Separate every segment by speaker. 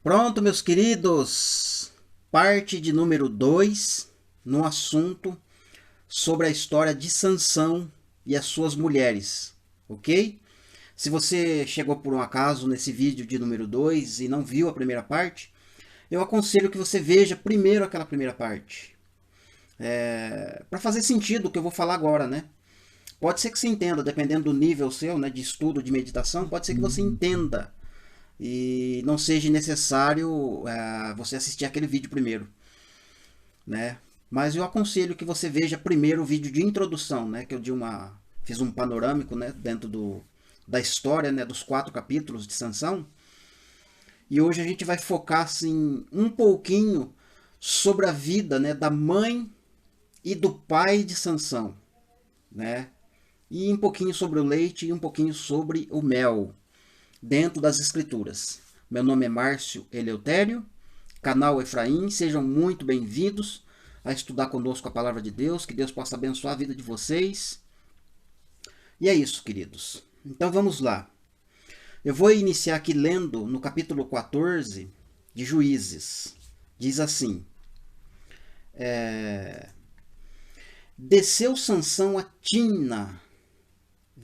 Speaker 1: Pronto, meus queridos, parte de número 2 no assunto sobre a história de Sansão e as suas mulheres, ok? Se você chegou por um acaso nesse vídeo de número 2 e não viu a primeira parte, eu aconselho que você veja primeiro aquela primeira parte. Para fazer sentido o que eu vou falar agora, né? Pode ser que você entenda, dependendo do nível seu, né, de estudo, de meditação, pode ser que você entenda e não seja necessário você assistir aquele vídeo primeiro, né? Mas eu aconselho que você veja primeiro o vídeo de introdução, né? Que eu fiz um panorâmico, né? Dentro da história, né? Dos 4 capítulos de Sansão. E hoje a gente vai focar assim um pouquinho sobre a vida, né? Da mãe e do pai de Sansão, né? E um pouquinho sobre o leite e um pouquinho sobre o mel dentro das escrituras. Meu nome é Márcio Eleutério, canal Efraim, sejam muito bem-vindos a estudar conosco a palavra de Deus, que Deus possa abençoar a vida de vocês. E é isso, queridos. Então vamos lá. Eu vou iniciar aqui lendo no capítulo 14 de Juízes. Diz assim: Desceu Sansão a Timna.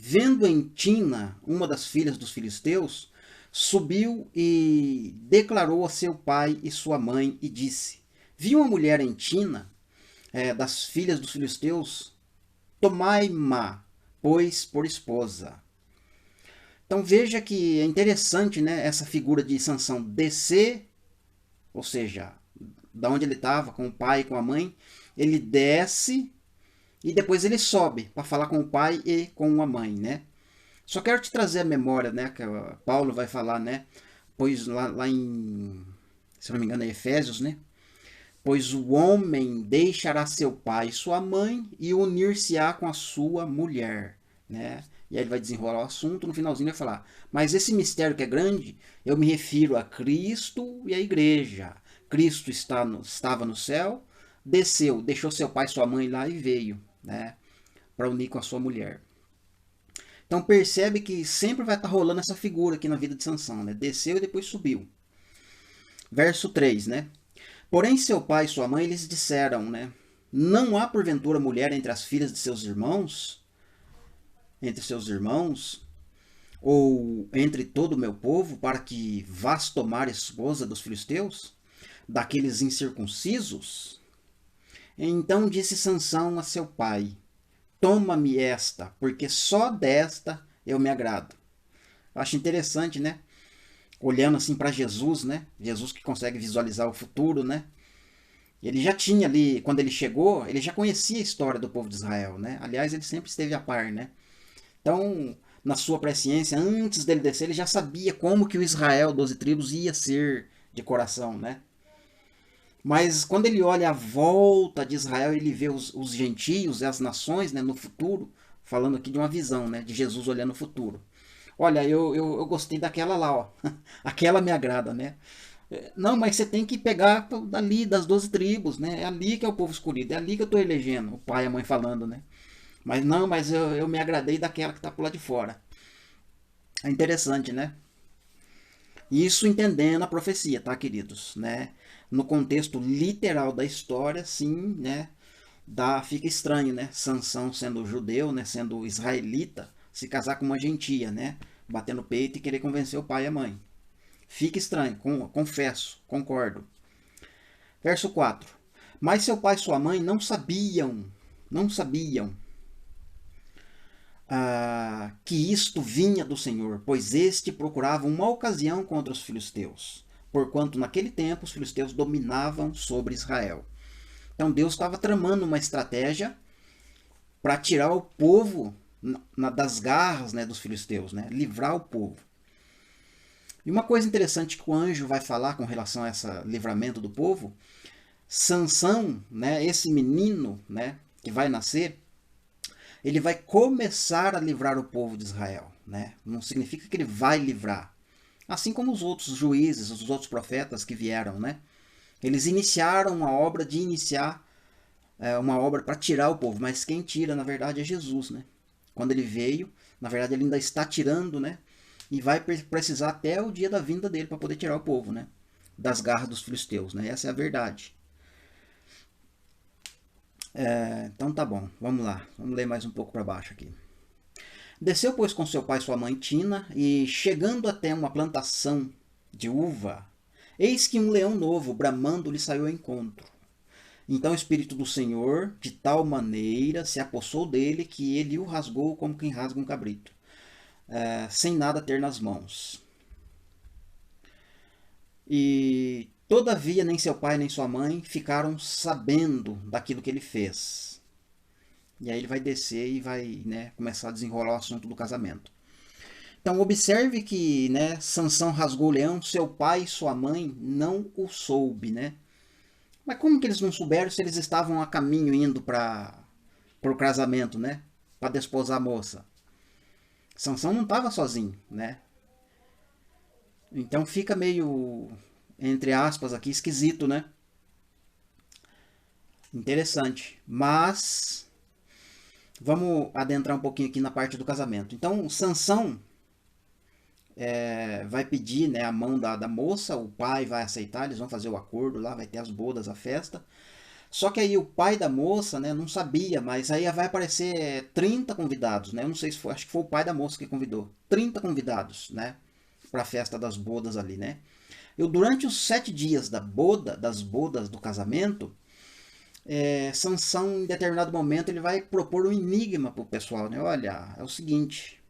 Speaker 1: Vendo em Timna, uma das filhas dos filisteus, subiu e declarou a seu pai e sua mãe e disse: Vi uma mulher em Timna, das filhas dos filisteus, tomai-ma, pois, por esposa. Então veja que é interessante, né, essa figura de Sansão descer, ou seja, da onde ele estava, com o pai e com a mãe, ele desce e depois ele sobe para falar com o pai e com a mãe, né? Só quero te trazer a memória, né, que Paulo vai falar, né? Pois lá em, se não me engano, é Efésios, né? Pois o homem deixará seu pai e sua mãe e unir-se-á com a sua mulher, né? E aí ele vai desenrolar o assunto, no finalzinho ele vai falar: mas esse mistério que é grande, eu me refiro a Cristo e a igreja. Cristo estava no céu, desceu, deixou seu pai e sua mãe lá e veio, né? Para unir com a sua mulher. Então percebe que sempre vai estar rolando essa figura aqui na vida de Sansão, né? Desceu e depois subiu. Verso 3, né? Porém seu pai e sua mãe lhes disseram, né? Não há porventura mulher entre as filhas de seus irmãos? Entre seus irmãos? Ou entre todo o meu povo, para que vás tomar esposa dos filisteus? Daqueles incircuncisos? Então disse Sansão a seu pai: Toma-me esta, porque só desta eu me agrado. Eu acho interessante, né? Olhando assim para Jesus, né? Jesus que consegue visualizar o futuro, né? Ele já tinha ali, quando ele chegou, ele já conhecia a história do povo de Israel, né? Aliás, ele sempre esteve a par, né? Então, na sua presciência, antes dele descer, ele já sabia como que o Israel, 12 tribos, ia ser de coração, né? Mas quando ele olha a volta de Israel, ele vê os gentios e as nações, né, no futuro, falando aqui de uma visão, né, de Jesus olhando o futuro. Olha, eu gostei daquela lá, ó. Aquela me agrada, né? Não, mas você tem que pegar dali, das 12 tribos, né? É ali que é o povo escolhido, é ali que eu estou elegendo, o pai e a mãe falando, né? Mas não, mas eu me agradei daquela que está por lá de fora. É interessante, né? Isso entendendo a profecia, tá, queridos? Né? No contexto literal da história, sim, né? Fica estranho, né? Sansão sendo judeu, né? Sendo israelita, se casar com uma gentia, né? Bater no peito e querer convencer o pai e a mãe. Fica estranho, confesso, concordo. Verso 4. Mas seu pai e sua mãe não sabiam que isto vinha do Senhor, pois este procurava uma ocasião contra os filisteus, porquanto naquele tempo os filisteus dominavam sobre Israel. Então Deus estava tramando uma estratégia para tirar o povo das garras, né, dos filisteus, né, livrar o povo. E uma coisa interessante que o anjo vai falar com relação a esse livramento do povo, Sansão, né, esse menino, né, que vai nascer, ele vai começar a livrar o povo de Israel, né? Não significa que ele vai livrar. Assim como os outros juízes, os outros profetas que vieram, né? Eles iniciaram uma obra de iniciar uma obra para tirar o povo, mas quem tira, na verdade, é Jesus, né? Quando ele veio, na verdade, ele ainda está tirando, né? E vai precisar até o dia da vinda dele para poder tirar o povo, né? das garras dos filisteus, né? Essa é a verdade. Então tá bom, vamos lá. Vamos ler mais um pouco para baixo aqui. Desceu, pois, com seu pai e sua mãe Tina, e chegando até uma plantação de uva, eis que um leão novo, bramando, lhe saiu ao encontro. Então o Espírito do Senhor, de tal maneira, se apossou dele, que ele o rasgou como quem rasga um cabrito, sem nada ter nas mãos. E todavia nem seu pai nem sua mãe ficaram sabendo daquilo que ele fez. E aí ele vai descer e vai, né, começar a desenrolar o assunto do casamento. Então observe que, né, Sansão rasgou o leão, seu pai e sua mãe não o soube, né? Mas como que eles não souberam se eles estavam a caminho indo para o casamento, né? Para desposar a moça. Sansão não estava sozinho, né? Então fica meio, entre aspas aqui, esquisito, né? Interessante. Mas vamos adentrar um pouquinho aqui na parte do casamento. Então Sansão vai pedir, né, a mão da moça, o pai vai aceitar, eles vão fazer o acordo lá, vai ter as bodas, a festa. Só que aí o pai da moça, né, não sabia, mas aí vai aparecer 30 convidados, né? Eu não sei se foi, acho que foi o pai da moça que convidou. 30 convidados, né, para a festa das bodas ali, né? Eu durante os 7 dias das bodas do casamento, Sansão, em determinado momento, ele vai propor um enigma para o pessoal, né? Olha, é o seguinte,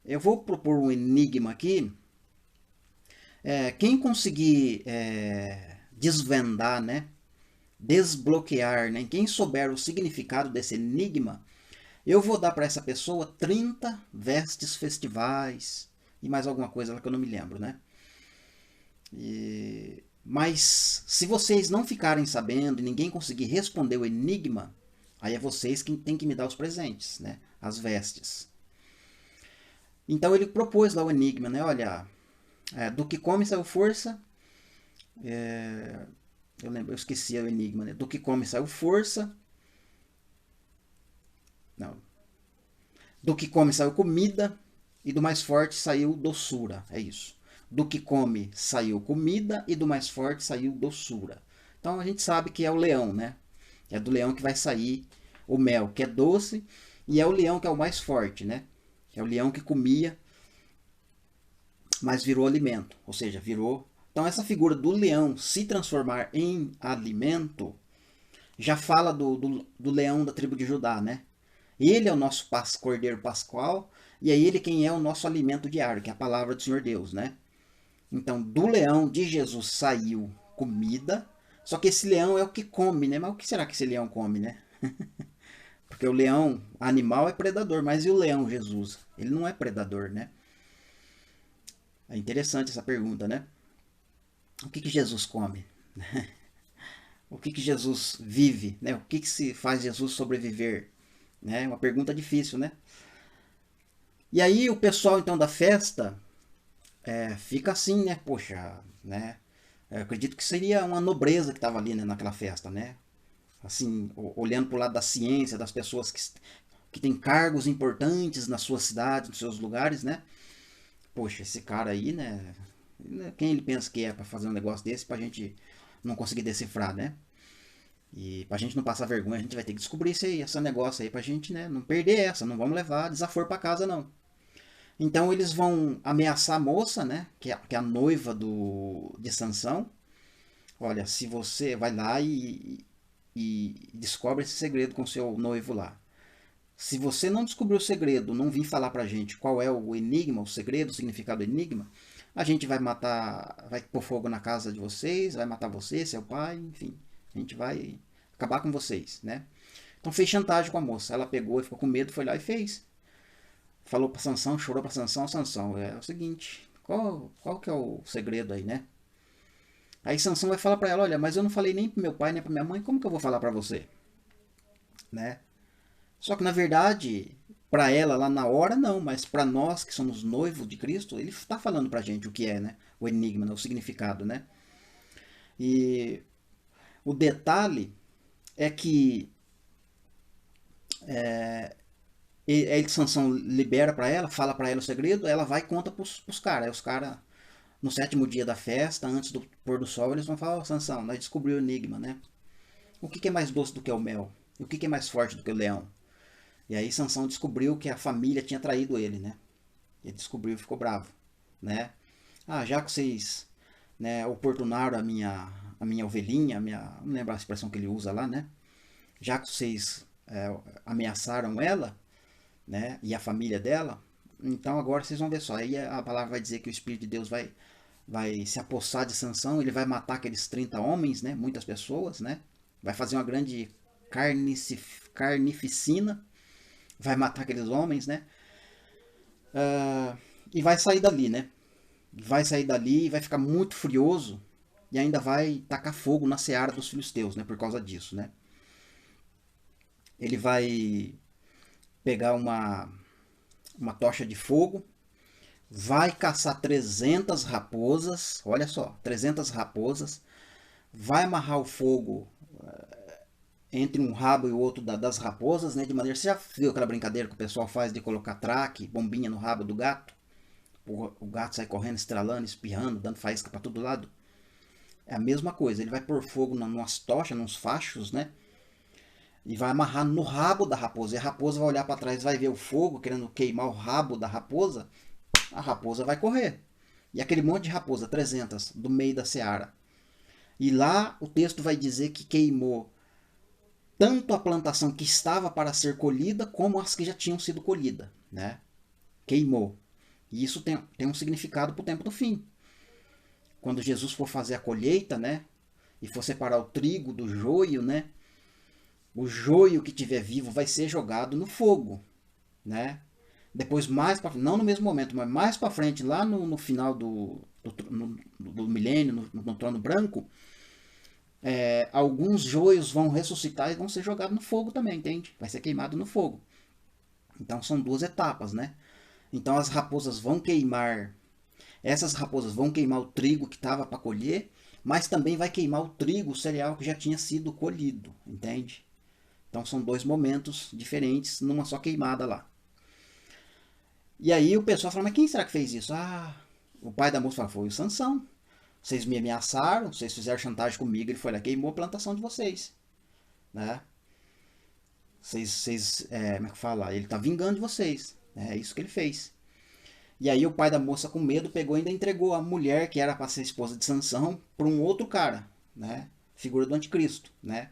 Speaker 1: eu vou propor um enigma aqui. Quem conseguir desvendar, né? Desbloquear, né? Quem souber o significado desse enigma, eu vou dar para essa pessoa 30 vestes festivais e mais alguma coisa lá que eu não me lembro, né? Mas se vocês não ficarem sabendo e ninguém conseguir responder o enigma, aí é vocês quem tem que me dar os presentes, né? As vestes. Então ele propôs lá o enigma, né? Olha, do que come saiu força. Eu esqueci o enigma, né? Do que come saiu força. Não. Do que come saiu comida. E do mais forte saiu doçura. É isso. Do que come saiu comida. E do mais forte saiu doçura. Então a gente sabe que é o leão, né? É do leão que vai sair o mel, que é doce. E é o leão que é o mais forte, né? É o leão que comia, mas virou alimento. Ou seja, virou. Então essa figura do leão se transformar em alimento já fala do leão da tribo de Judá, né? Ele é o nosso cordeiro pascual e é ele quem é o nosso alimento diário, que é a palavra do Senhor Deus, né? Então, do leão de Jesus saiu comida, só que esse leão é o que come, né? Mas o que será que esse leão come, né? Porque o leão animal é predador, mas e o leão Jesus? Ele não é predador, né? É interessante essa pergunta, né? O que Jesus come? O que Jesus vive, né? O que se faz Jesus sobreviver? É uma pergunta difícil, né? E aí o pessoal então da festa fica assim, né? Poxa, né? Eu acredito que seria uma nobreza que estava ali, né, naquela festa, né? Assim, olhando para o lado da ciência, das pessoas que têm cargos importantes na sua cidade, nos seus lugares, né? Poxa, esse cara aí, né? Quem ele pensa que é para fazer um negócio desse pra gente não conseguir decifrar, né? E pra gente não passar vergonha, a gente vai ter que descobrir esse negócio aí pra gente, né, não perder essa, não vamos levar desaforo pra casa não. Então eles vão ameaçar a moça, né, que é a noiva de Sansão. Olha, se você vai lá e descobre esse segredo com seu noivo lá. Se você não descobrir o segredo, não vir falar pra gente qual é o enigma, o segredo, o significado do enigma, a gente vai matar, vai pôr fogo na casa de vocês, vai matar você, seu pai, enfim. A gente vai acabar com vocês, né? Então fez chantagem com a moça. Ela pegou e ficou com medo, foi lá e fez. Falou pra Sansão, chorou pra Sansão, Sansão, é o seguinte, qual que é o segredo aí, né? Aí Sansão vai falar pra ela, olha, mas eu não falei nem pro meu pai, nem pra minha mãe, como que eu vou falar pra você? Né? Só que na verdade, para ela lá na hora não, mas para nós que somos noivos de Cristo, ele está falando para a gente o que é, né? O enigma, né? O significado, né? E o detalhe é que Sansão libera para ela, fala para ela o segredo, ela vai e conta pros caras. Aí os caras No 7º dia da festa, antes do pôr do sol, eles vão falar: "Ó, Sansão, nós descobrimos o enigma, né? O que é mais doce do que o mel? O que é mais forte do que o leão?" E aí Sansão descobriu que a família tinha traído ele, né? Ele descobriu e ficou bravo, né? "Ah, já que vocês, né, oportunaram a minha ovelhinha, não lembro a expressão que ele usa lá, né? Já que vocês ameaçaram ela, né, e a família dela, então agora vocês vão ver só." Aí a palavra vai dizer que o Espírito de Deus vai se apossar de Sansão, ele vai matar aqueles 30 homens, né, muitas pessoas, né? Vai fazer uma grande carnificina, vai matar aqueles homens, né? E vai sair dali, né? Vai sair dali e vai ficar muito furioso e ainda vai tacar fogo na seara dos filisteus, né? Por causa disso, né? Ele vai pegar uma tocha de fogo, vai caçar 300 raposas, olha só, 300 raposas, vai amarrar o fogo entre um rabo e o outro das raposas, né? De maneira, você já viu aquela brincadeira que o pessoal faz de colocar traque, bombinha no rabo do gato? O gato sai correndo, estralando, espirrando, dando faísca para todo lado. É a mesma coisa, ele vai pôr fogo numas tochas, nos fachos, né? E vai amarrar no rabo da raposa. E a raposa vai olhar para trás, vai ver o fogo querendo queimar o rabo da raposa. A raposa vai correr. E aquele monte de raposa, 300, do meio da seara. E lá o texto vai dizer que queimou tanto a plantação que estava para ser colhida, como as que já tinham sido colhidas, né? Queimou. E isso tem um significado para o tempo do fim. Quando Jesus for fazer a colheita, né? E for separar o trigo do joio, né? O joio que tiver vivo vai ser jogado no fogo, né? Depois, mais para não no mesmo momento, mas mais para frente, lá no final do milênio, no trono branco, alguns joios vão ressuscitar e vão ser jogados no fogo também, entende? Vai ser queimado no fogo. Então são 2 etapas, né? Então as raposas vão queimar, essas raposas vão queimar o trigo que estava para colher, mas também vai queimar o trigo, o cereal que já tinha sido colhido, entende? Então são 2 momentos diferentes numa só queimada lá. E aí o pessoal fala: "Mas quem será que fez isso?" "Ah, o pai da moça fala: "Foi o Sansão. Vocês me ameaçaram, vocês fizeram chantagem comigo, ele foi lá e queimou a plantação de vocês, né? Como é que fala? Ele tá vingando de vocês. É isso que ele fez." E aí o pai da moça, com medo, pegou e ainda entregou a mulher que era para ser esposa de Sansão para um outro cara, né? Figura do anticristo, né?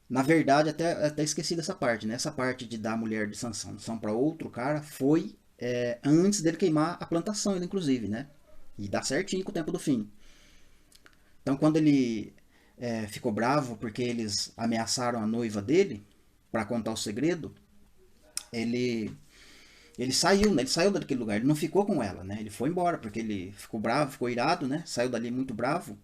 Speaker 1: Na verdade, até esqueci dessa parte, né? Essa parte de dar a mulher de Sansão para outro cara foi antes dele queimar a plantação, inclusive, né? E dá certinho com o tempo do fim. Então, quando ele ficou bravo porque eles ameaçaram a noiva dele para contar o segredo, ele saiu, né? Ele saiu daquele lugar, ele não ficou com ela, né? Ele foi embora porque ele ficou bravo, ficou irado, né? Saiu dali muito bravo.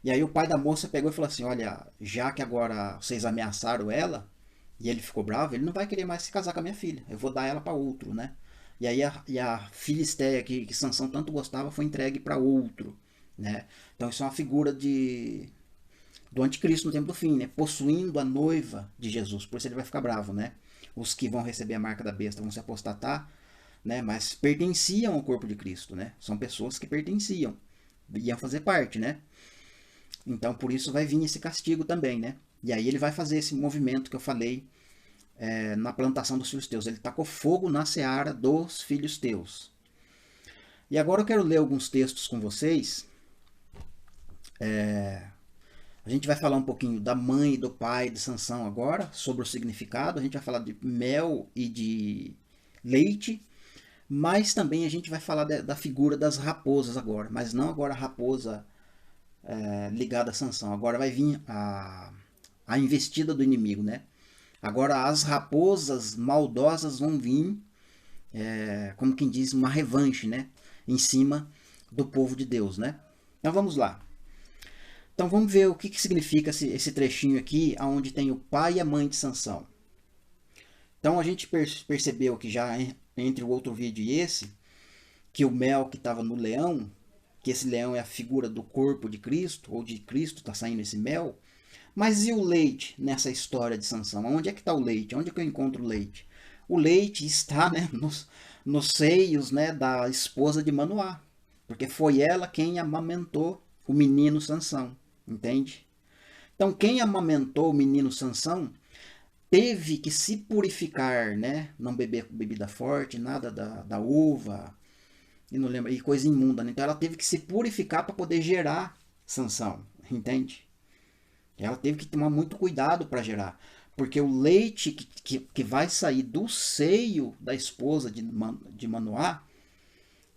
Speaker 1: E aí o pai da moça pegou e falou assim: "Olha, já que agora vocês ameaçaram ela e ele ficou bravo, ele não vai querer mais se casar com a minha filha. Eu vou dar ela para outro, né?" E aí a Filisteia que Sansão tanto gostava foi entregue para outro, né? Então isso é uma figura do anticristo no tempo do fim, né? Possuindo a noiva de Jesus. Por isso ele vai ficar bravo, né? Os que vão receber a marca da besta vão se apostatar, né? Mas pertenciam ao corpo de Cristo, né? São pessoas que pertenciam, iam fazer parte, né? Então por isso vai vir esse castigo também, né? E aí ele vai fazer esse movimento que eu falei na plantação dos filhos teus. Ele tacou fogo na seara dos filhos teus. E agora eu quero ler alguns textos com vocês. A gente vai falar um pouquinho da mãe e do pai de Sansão agora, sobre o significado. A gente vai falar de mel e de leite. Mas também a gente vai falar da figura das raposas agora. Mas não agora a raposa ligada a Sansão. Agora vai vir a investida do inimigo, né? Agora as raposas maldosas vão vir, como quem diz, uma revanche, né? Em cima do povo de Deus, né? Então vamos lá. Então vamos ver o que significa esse trechinho aqui, onde tem o pai e a mãe de Sansão. Então a gente percebeu que já entre o outro vídeo e esse, que o mel que estava no leão, que esse leão é a figura do corpo de Cristo, ou de Cristo está saindo esse mel. Mas e o leite nessa história de Sansão? Onde é que está o leite? Onde é que eu encontro o leite? O leite está, né, nos seios, né, da esposa de Manoá, porque foi ela quem amamentou o menino Sansão, entende? Então, quem amamentou o menino Sansão teve que se purificar, né? Não beber bebida forte, nada da uva, e não lembro, e coisa imunda, né? Então ela teve que se purificar para poder gerar Sansão, entende? Ela teve que tomar muito cuidado para gerar, porque o leite que vai sair do seio da esposa de Manoá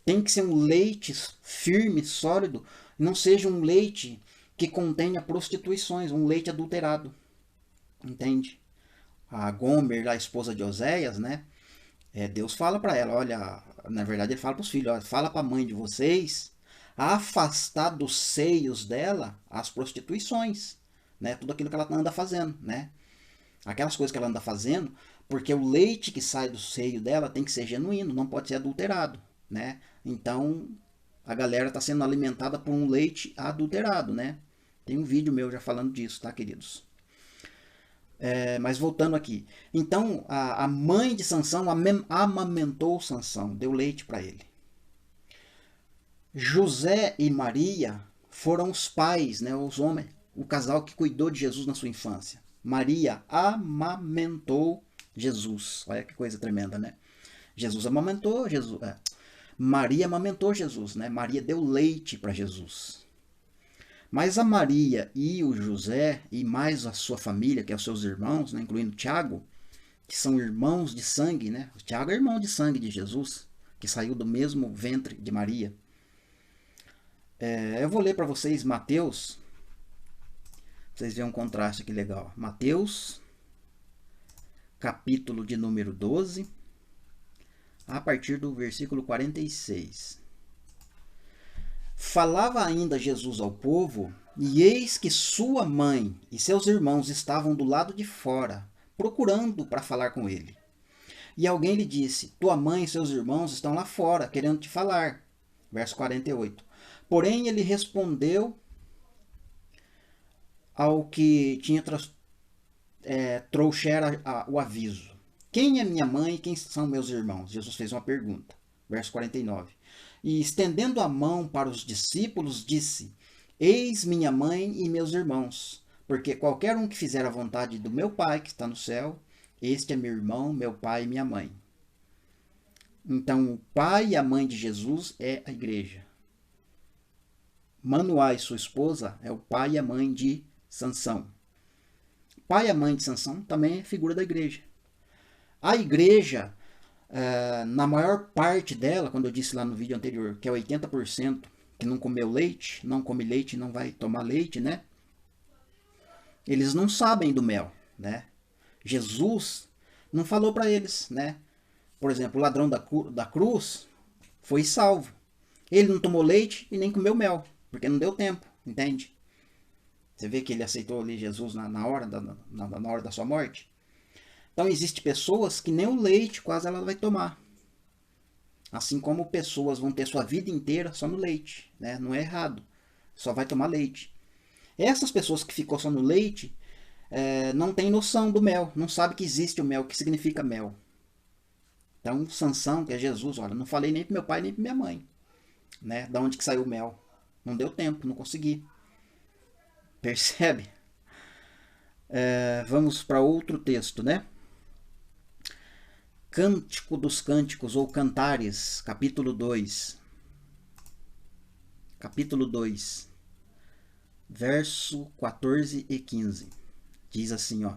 Speaker 1: tem que ser um leite firme, sólido, não seja um leite que contenha prostituições, um leite adulterado, entende? A Gomer, a esposa de Oséias, né? Deus fala para ela, olha, na verdade ele fala para os filhos, olha, fala para a mãe de vocês afastar dos seios dela as prostituições, né? Tudo aquilo que ela anda fazendo, né? Aquelas coisas que ela anda fazendo, porque o leite que sai do seio dela tem que ser genuíno, não pode ser adulterado, né? Então a galera está sendo alimentada por um leite adulterado, né? Tem um vídeo meu já falando disso, tá, queridos? Mas voltando aqui. Então, a mãe de Sansão amamentou Sansão, deu leite para ele. José e Maria foram os pais, né, os homens, o casal que cuidou de Jesus na sua infância. Maria amamentou Jesus. Olha que coisa tremenda, né? Jesus amamentou Jesus. Maria amamentou Jesus, né? Maria deu leite para Jesus. Mas a Maria e o José, e mais a sua família, que é os seus irmãos, né, incluindo Tiago, que são irmãos de sangue, né? O Tiago é irmão de sangue de Jesus, que saiu do mesmo ventre de Maria. Eu vou ler para vocês Mateus, vocês veem um contraste aqui legal. Mateus, capítulo de número 12, a partir do versículo 46. Falava ainda Jesus ao povo, e eis que sua mãe e seus irmãos estavam do lado de fora, procurando para falar com ele. E alguém lhe disse, tua mãe e seus irmãos estão lá fora, querendo te falar. Verso 48. Porém ele respondeu ao que tinha trouxera o aviso. Quem é minha mãe e quem são meus irmãos? Jesus fez uma pergunta. Verso 49. E estendendo a mão para os discípulos, disse, eis minha mãe e meus irmãos, porque qualquer um que fizer a vontade do meu Pai que está no céu, este é meu irmão, meu pai e minha mãe. Então, o pai e a mãe de Jesus é a igreja. Manoá e sua esposa é o pai e a mãe de Sansão. Pai e a mãe de Sansão também é figura da igreja. A igreja, na maior parte dela, quando eu disse lá no vídeo anterior, que é 80% que não comeu leite, não come leite, não vai tomar leite, né? Eles não sabem do mel, né? Jesus não falou para eles, né? Por exemplo, o ladrão da cruz foi salvo. Ele não tomou leite e nem comeu mel, porque não deu tempo, entende? Você vê que ele aceitou ali Jesus na hora da sua morte. Então, existem pessoas que nem o leite quase ela vai tomar. Assim como pessoas vão ter sua vida inteira só no leite, né? Não é errado, só vai tomar leite. Essas pessoas que ficou só no leite não tem noção do mel, não sabe que existe o mel, o que significa mel. Então, Sansão, que é Jesus, olha, não falei nem para meu pai nem para minha mãe, né? Da onde que saiu o mel? Não deu tempo, não consegui. Percebe? Vamos para outro texto, né? Cântico dos Cânticos ou Cantares, capítulo 2. Capítulo 2, verso 14 e 15. Diz assim, ó: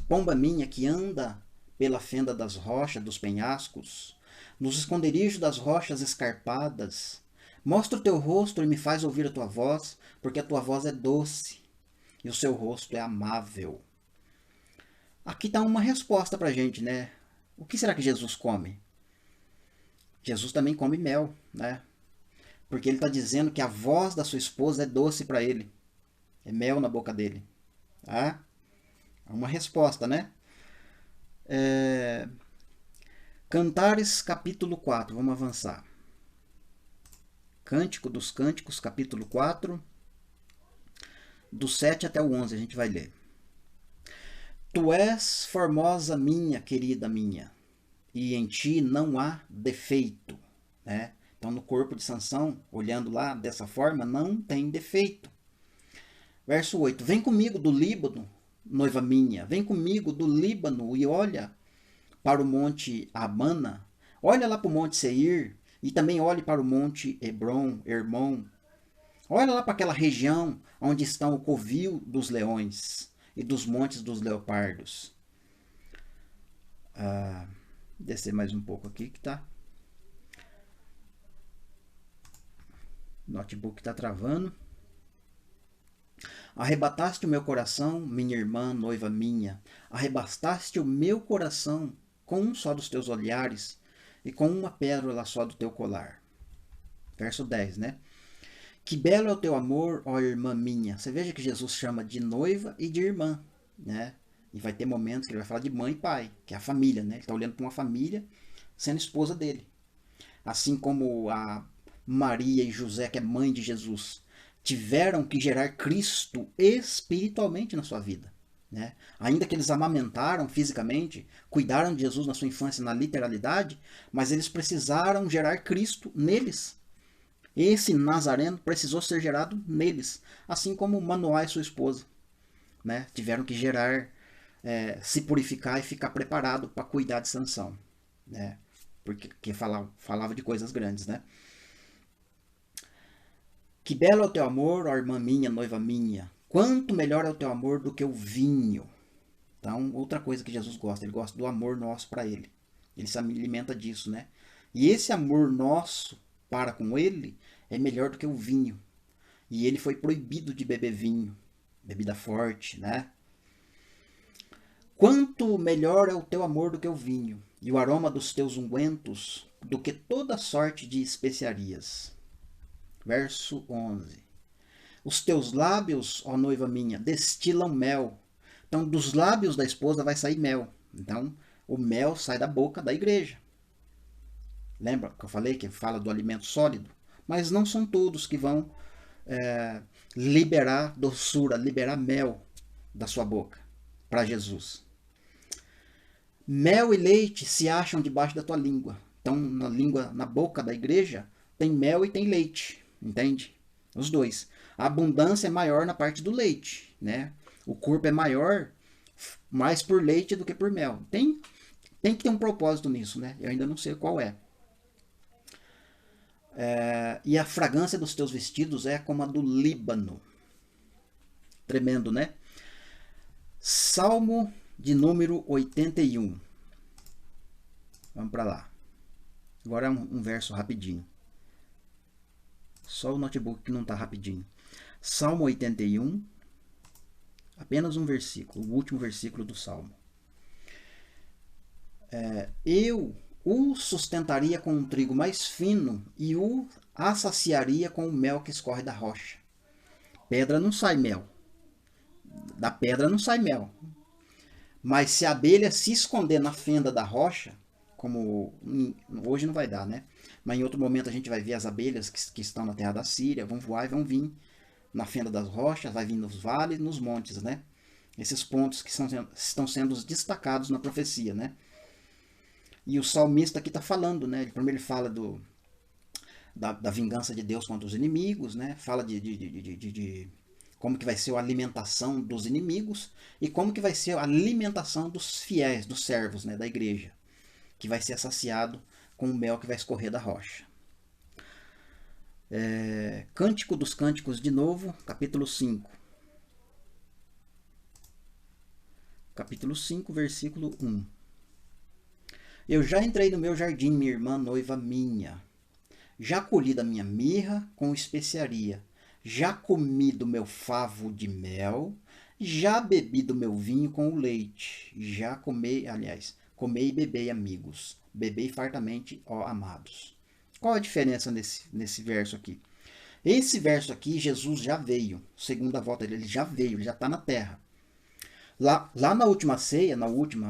Speaker 1: pomba minha que anda pela fenda das rochas dos penhascos, nos esconderijos das rochas escarpadas, mostra o teu rosto e me faz ouvir a tua voz, porque a tua voz é doce e o seu rosto é amável. Aqui está uma resposta para a gente, né? O que será que Jesus come? Jesus também come mel, né? Porque ele está dizendo que a voz da sua esposa é doce para ele. É mel na boca dele. Tá? É uma resposta, né? Cantares, capítulo 4. Vamos avançar. Cântico dos Cânticos, capítulo 4. Do 7 até o 11 a gente vai ler. Tu és formosa minha, querida minha. e em ti não há defeito, né? Então, no corpo de Sansão, olhando lá dessa forma, não tem defeito. Verso 8: Vem comigo do Líbano, noiva minha, vem comigo do Líbano e olha para o monte Abana, olha lá para o monte Seir, e também olhe para o monte Hebron, Hermon. Olha lá para aquela região onde estão o covil dos leões e dos montes dos leopardos. Descer mais um pouco aqui que tá. O notebook está travando. Arrebataste o meu coração, minha irmã, noiva minha. Arrebataste o meu coração com um só dos teus olhares e com uma pérola só do teu colar. Verso 10, né? Que belo é o teu amor, ó irmã minha. Você veja que Jesus chama de noiva e de irmã, né? E vai ter momentos que ele vai falar de mãe e pai, que é a família, né? Ele está olhando para uma família sendo esposa dele. Assim como a Maria e José, que é mãe de Jesus, tiveram que gerar Cristo espiritualmente na sua vida, né? Ainda que eles amamentaram fisicamente, cuidaram de Jesus na sua infância na literalidade, mas eles precisaram gerar Cristo neles. Esse Nazareno precisou ser gerado neles, assim como Manoá e sua esposa, né? Tiveram que gerar, se purificar e ficar preparado para cuidar de Sansão, né? Porque falava de coisas grandes, né? Que belo é o teu amor, ó irmã minha, noiva minha. Quanto melhor é o teu amor do que o vinho. Então, outra coisa que Jesus gosta, ele gosta do amor nosso para ele. Ele se alimenta disso, né? E esse amor nosso para com ele é melhor do que o vinho. E ele foi proibido de beber vinho, bebida forte, né? Quanto melhor é o teu amor do que o vinho, e o aroma dos teus ungüentos do que toda sorte de especiarias. Verso 11. Os teus lábios, ó noiva minha, destilam mel. Então, dos lábios da esposa vai sair mel. Então, o mel sai da boca da igreja. Lembra que eu falei que fala do alimento sólido? Mas não são todos que vão liberar doçura, liberar mel da sua boca para Jesus. Mel e leite se acham debaixo da tua língua. Então, na boca da igreja, tem mel e tem leite. Entende? Os dois. A abundância é maior na parte do leite, né? O corpo é maior, mais por leite do que por mel. Tem que ter um propósito nisso, né? Eu ainda não sei qual é. E a fragrância dos teus vestidos é como a do Líbano. Tremendo, né? Salmo de número 81. Vamos para lá. Agora é um verso rapidinho. Só o notebook que não está rapidinho. Salmo 81. Apenas um versículo. O último versículo do Salmo. Eu o sustentaria com um trigo mais fino e o assaciaria com o mel que escorre da rocha. Pedra não sai mel. Da pedra não sai mel. Mas se a abelha se esconder na fenda da rocha, como hoje não vai dar, né? Mas em outro momento a gente vai ver as abelhas que estão na terra da Síria, vão voar e vão vir na fenda das rochas, vai vir nos vales, nos montes, né? Esses pontos que estão sendo destacados na profecia, né? E o salmista aqui está falando, né? Primeiro ele fala da vingança de Deus contra os inimigos, né? Fala de como que vai ser a alimentação dos inimigos e como que vai ser a alimentação dos fiéis, dos servos, né? Da igreja, que vai ser saciado com o mel que vai escorrer da rocha. Cântico dos Cânticos de novo, capítulo 5. Capítulo 5, versículo 1. Eu já entrei no meu jardim, minha irmã, noiva minha. Já colhi da minha mirra com especiaria. Já comi do meu favo de mel. Já bebi do meu vinho com o leite. Já comei, aliás, comei e bebei, amigos. Bebei fartamente, ó amados. Qual a diferença nesse verso aqui? Esse verso aqui, Jesus já veio. Segunda volta dele, ele já veio, ele já está na terra. Lá na última ceia, na noite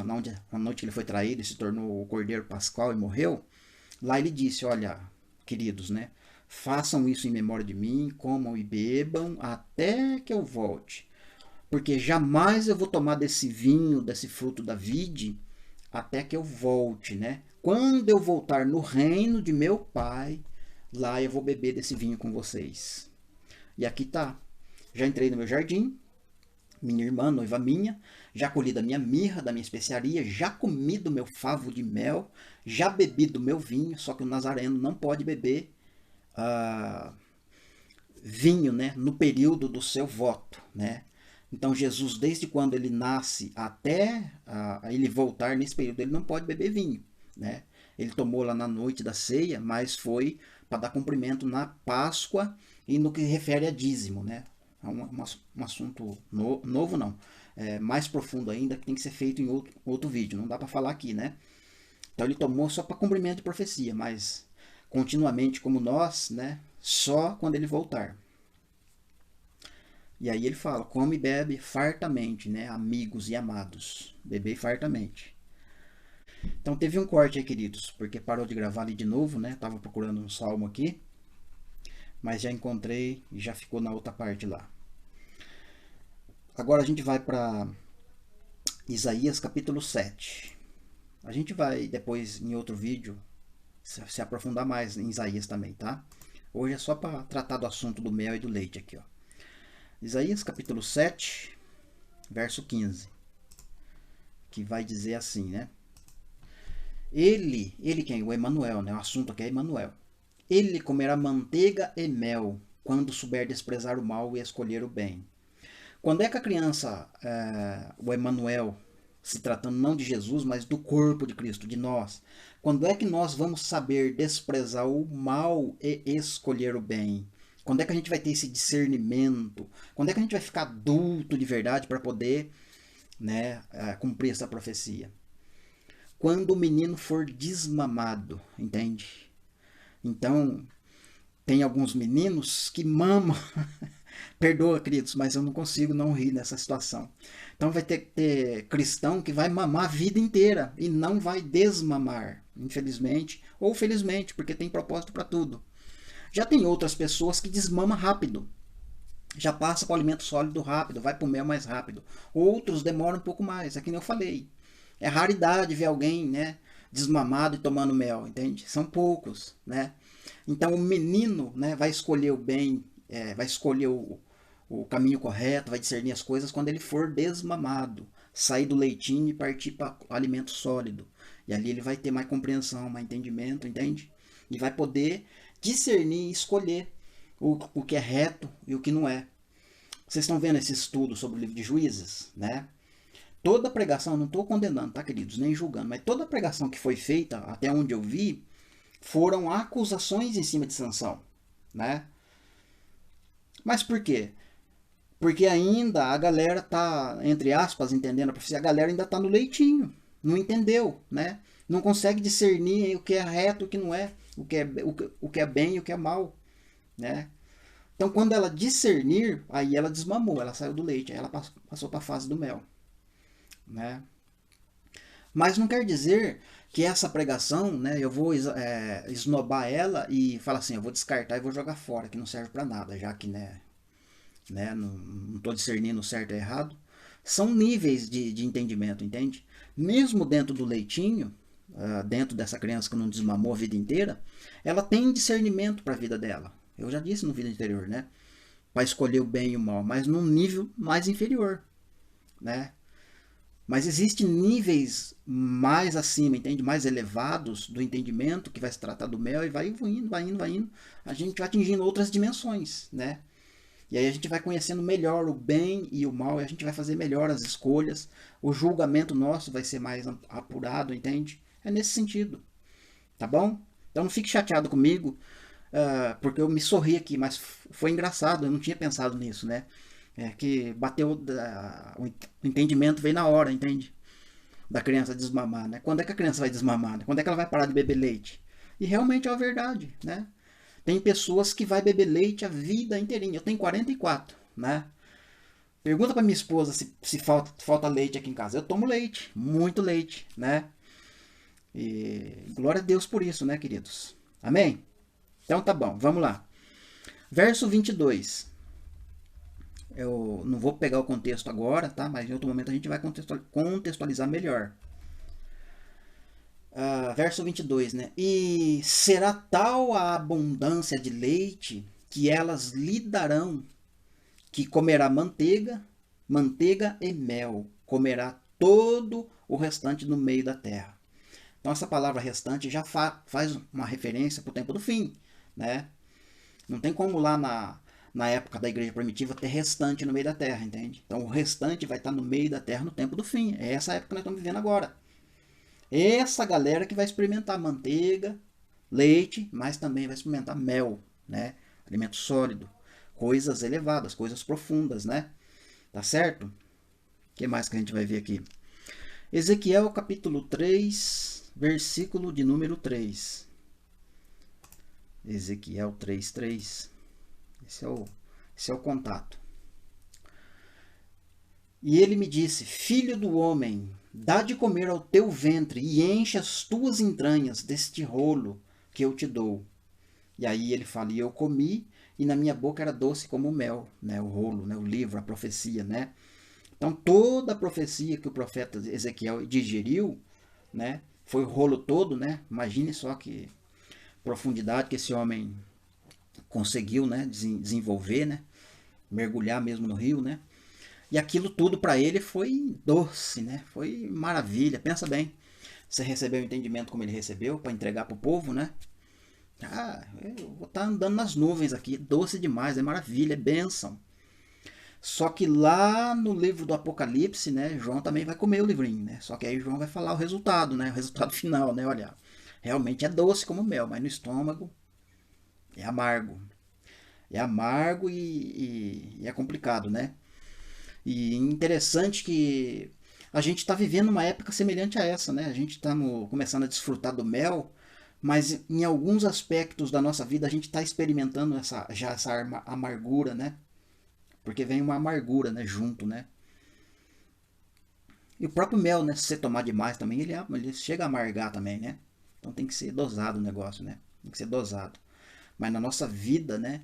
Speaker 1: que ele foi traído e se tornou o Cordeiro Pascal e morreu, lá ele disse, olha, queridos, né? Façam isso em memória de mim, comam e bebam até que eu volte. Porque jamais eu vou tomar desse vinho, desse fruto da vide, até que eu volte, né? Quando eu voltar no reino de meu pai, lá eu vou beber desse vinho com vocês. E aqui tá. Já entrei no meu jardim, minha irmã, noiva minha, já colhi da minha mirra, da minha especiaria, já comi do meu favo de mel, já bebi do meu vinho, só que o nazareno não pode beber vinho, né, no período do seu voto, né? Então Jesus, desde quando ele nasce até ele voltar nesse período, ele não pode beber vinho, né? Ele tomou lá na noite da ceia, mas foi para dar cumprimento na Páscoa e no que refere a dízimo, né? É um assunto novo, não. É mais profundo ainda, que tem que ser feito em outro vídeo. Não dá para falar aqui, né? Então ele tomou só para cumprimento de profecia, mas continuamente como nós, né? Só quando ele voltar. E aí ele fala, come e bebe fartamente, né? Amigos e amados, bebei fartamente. Então teve um corte aí, queridos, porque parou de gravar ali de novo, né? Tava procurando um salmo aqui, mas já encontrei e já ficou na outra parte lá. Agora a gente vai para Isaías capítulo 7. A gente vai depois em outro vídeo se aprofundar mais em Isaías também, tá? Hoje é só para tratar do assunto do mel e do leite aqui, ó. Isaías capítulo 7, verso 15, que vai dizer assim, né? Ele quem? O Emanuel, né? O assunto aqui é Emanuel. Ele comerá manteiga e mel quando souber desprezar o mal e escolher o bem. Quando é que a criança, o Emanuel, se tratando não de Jesus, mas do corpo de Cristo, de nós, quando é que nós vamos saber desprezar o mal e escolher o bem? Quando é que a gente vai ter esse discernimento? Quando é que a gente vai ficar adulto de verdade para poder, né, cumprir essa profecia? Quando o menino for desmamado, entende? Então, tem alguns meninos que mamam. Perdoa, queridos, mas eu não consigo não rir nessa situação. Então vai ter cristão que vai mamar a vida inteira e não vai desmamar, infelizmente, ou felizmente, porque tem propósito para tudo. Já tem outras pessoas que desmamam rápido. Já passa para o alimento sólido rápido, vai para o mel mais rápido. Outros demoram um pouco mais, é que nem eu falei. É raridade ver alguém, né, desmamado e tomando mel, entende? São poucos, né? Então o menino, né, vai escolher o bem, vai escolher o caminho correto, vai discernir as coisas quando ele for desmamado, sair do leitinho e partir para o alimento sólido. E ali ele vai ter mais compreensão, mais entendimento, entende? E vai poder discernir e escolher o que é reto e o que não é. Vocês estão vendo esse estudo sobre o livro de Juízes, né? Toda pregação, não estou condenando, tá, queridos, nem julgando, mas toda pregação que foi feita, até onde eu vi, foram acusações em cima de Sansão, né? Mas por quê? Porque ainda a galera tá, entre aspas, entendendo a profecia, a galera ainda tá no leitinho, não entendeu, né? Não consegue discernir o que é reto e o que não é, o que é bem e o que é mal, né? Então, quando ela discernir, aí ela desmamou, ela saiu do leite, aí ela passou para a fase do mel, né? Mas não quer dizer que essa pregação, né, eu vou esnobar ela e falar assim, eu vou descartar e vou jogar fora, que não serve para nada, já que, né, não estou discernindo o certo e errado. São níveis de entendimento, entende? Mesmo dentro do leitinho, dentro dessa criança que não desmamou a vida inteira, ela tem discernimento para a vida dela. Eu já disse no vídeo anterior, né? Para escolher o bem e o mal, mas num nível mais inferior, né? Mas existem níveis mais acima, entende? Mais elevados do entendimento, que vai se tratar do mel, e vai indo, vai indo, vai indo. A gente vai atingindo outras dimensões, né? E aí a gente vai conhecendo melhor o bem e o mal, e a gente vai fazer melhor as escolhas. O julgamento nosso vai ser mais apurado, entende? É nesse sentido, tá bom? Então não fique chateado comigo, porque eu me sorri aqui, mas foi engraçado, eu não tinha pensado nisso, né? Que bateu, o entendimento veio na hora, entende? Da criança desmamar, né? Quando é que a criança vai desmamar? Né? Quando é que ela vai parar de beber leite? E realmente é a verdade, né? Tem pessoas que vai beber leite a vida inteirinha. Eu tenho 44, né? Pergunta para minha esposa se falta leite aqui em casa. Eu tomo leite, muito leite, né? E glória a Deus por isso, né, queridos? Amém? Então tá bom, vamos lá. Verso 22. Eu não vou pegar o contexto agora, tá? Mas em outro momento a gente vai contextualizar melhor. verso 22, né? E será tal a abundância de leite que elas lhe darão que comerá manteiga e mel, comerá todo o restante no meio da terra. Então essa palavra restante já faz uma referência para o tempo do fim, né? Não tem como lá na época da igreja primitiva ter restante no meio da terra, entende? Então o restante vai estar no meio da terra no tempo do fim. É essa época que nós estamos vivendo agora. Essa galera que vai experimentar manteiga, leite, mas também vai experimentar mel, né? Alimento sólido, coisas elevadas, coisas profundas, né? Tá certo? O que mais que a gente vai ver aqui? Ezequiel capítulo 3, versículo de número 3. Ezequiel 3:3. Esse é o contato. E ele me disse: Filho do homem, dá de comer ao teu ventre e enche as tuas entranhas deste rolo que eu te dou. E aí ele fala: E eu comi, e na minha boca era doce como o mel, né? O rolo, né? O livro, a profecia, né? Então toda a profecia que o profeta Ezequiel digeriu, né? Foi o rolo todo, né? Imagine só que profundidade que esse homem conseguiu, né? Desenvolver, né? Mergulhar mesmo no rio, né? E aquilo tudo para ele foi doce, né? Foi maravilha. Pensa bem, você recebeu o entendimento como ele recebeu para entregar para o povo, né? Ah, eu vou estar andando nas nuvens aqui, doce demais, é maravilha, é bênção. Só que lá no livro do Apocalipse, né, João também vai comer o livrinho, né? Só que aí João vai falar o resultado, né? O resultado final, né? Olha, realmente é doce como mel, mas no estômago é amargo. É amargo e é complicado, né? E interessante que a gente está vivendo uma época semelhante a essa, né? A gente está começando a desfrutar do mel, mas em alguns aspectos da nossa vida a gente está experimentando essa amargura, né? Porque vem uma amargura, né? Junto, né? E o próprio mel, né? Se você tomar demais também, ele chega a amargar também, né? Então tem que ser dosado o negócio, né? Tem que ser dosado. Mas na nossa vida, né?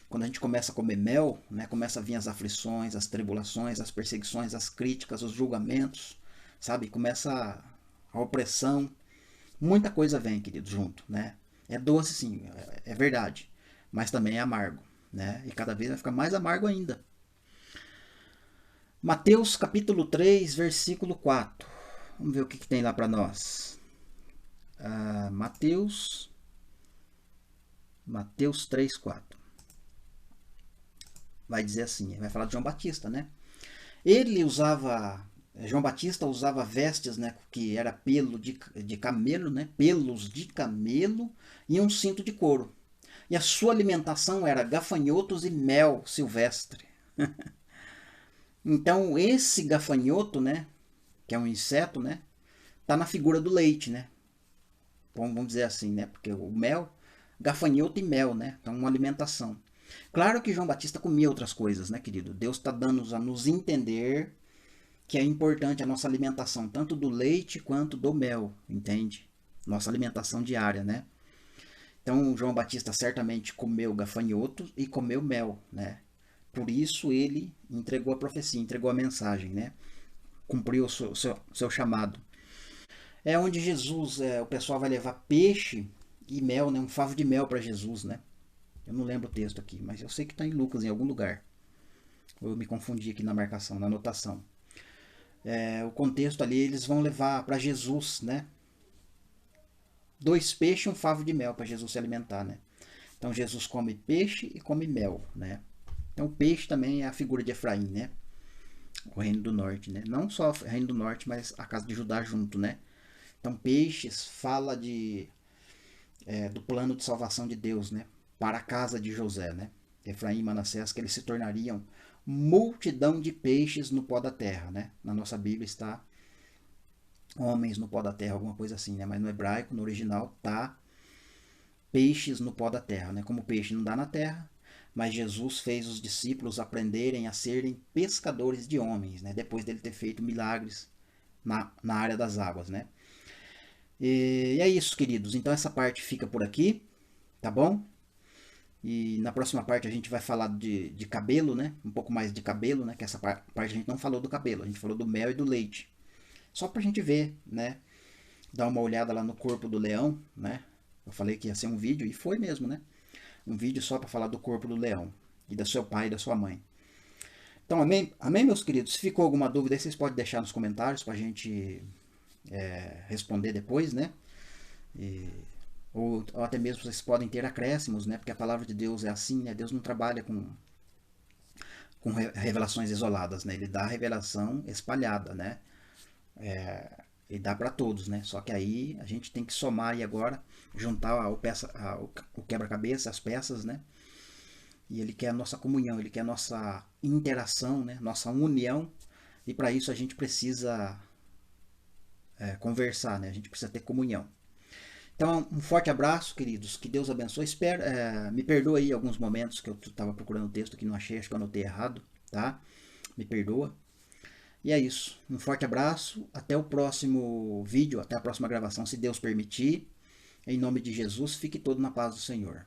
Speaker 1: Quando a gente começa a comer mel, né? Começa a vir as aflições, as tribulações, as perseguições, as críticas, os julgamentos, sabe? Começa a opressão. Muita coisa vem, querido, junto, né? É doce, sim, é verdade. Mas também é amargo, né? E cada vez vai ficar mais amargo ainda. Mateus capítulo 3, versículo 4. Vamos ver o que tem lá para nós. Mateus 3, 4. Vai dizer assim, vai falar de João Batista, né? João Batista usava vestes, né, que era pelo de camelo, né? Pelos de camelo e um cinto de couro. E a sua alimentação era gafanhotos e mel silvestre. Então esse gafanhoto, né, que é um inseto, né, tá na figura do leite, né? Vamos dizer assim, né? Porque o mel, gafanhoto e mel, né? Então uma alimentação. Claro que João Batista comia outras coisas, né, querido? Deus está dando a nos entender que é importante a nossa alimentação, tanto do leite quanto do mel, entende? Nossa alimentação diária, né? Então João Batista certamente comeu gafanhoto e comeu mel, né? Por isso ele entregou a profecia, entregou a mensagem, né? Cumpriu o seu chamado. É onde Jesus, o pessoal vai levar peixe e mel, né? Um favo de mel para Jesus, né? Eu não lembro o texto aqui, mas eu sei que está em Lucas em algum lugar. Eu me confundi aqui na marcação, na anotação. O contexto ali, eles vão levar para Jesus, né? 2 peixes e um favo de mel para Jesus se alimentar, né? Então Jesus come peixe e come mel, né? Então o peixe também é a figura de Efraim, né? O reino do norte, né? Não só o reino do norte, mas a casa de Judá junto, né? Então peixes fala do plano de salvação de Deus, né? Para a casa de José, né? Efraim e Manassés, que eles se tornariam multidão de peixes no pó da terra, né? Na nossa Bíblia está homens no pó da terra, alguma coisa assim, né? Mas no hebraico, no original, tá peixes no pó da terra, né? Como peixe não dá na terra, mas Jesus fez os discípulos aprenderem a serem pescadores de homens, né? Depois dele ter feito milagres na área das águas, né? E é isso, queridos. Então essa parte fica por aqui, tá bom? E na próxima parte a gente vai falar de cabelo, né? Um pouco mais de cabelo, né? Que essa parte a gente não falou do cabelo, a gente falou do mel e do leite. Só pra gente ver, né? dar uma olhada lá no corpo do leão, né? Eu falei que ia ser um vídeo, e foi mesmo, né? Um vídeo só para falar do corpo do leão, e do seu pai e da sua mãe. Então, amém, amém, meus queridos? Se ficou alguma dúvida aí, vocês podem deixar nos comentários para a gente responder depois, né? E, ou até mesmo vocês podem ter acréscimos, né? Porque a palavra de Deus é assim, né? Deus não trabalha com revelações isoladas, né? Ele dá revelação espalhada, né? E dá para todos, né? Só que aí a gente tem que somar e agora juntar o quebra-cabeça, as peças, né? E ele quer a nossa comunhão, ele quer a nossa interação, né? Nossa união. E para isso a gente precisa conversar, né? A gente precisa ter comunhão. Então, um forte abraço, queridos. Que Deus abençoe. Me perdoa aí alguns momentos que eu estava procurando o texto que não achei, acho que eu anotei errado, tá? Me perdoa. E é isso. Um forte abraço. Até o próximo vídeo, até a próxima gravação, se Deus permitir. Em nome de Jesus, fique todo na paz do Senhor.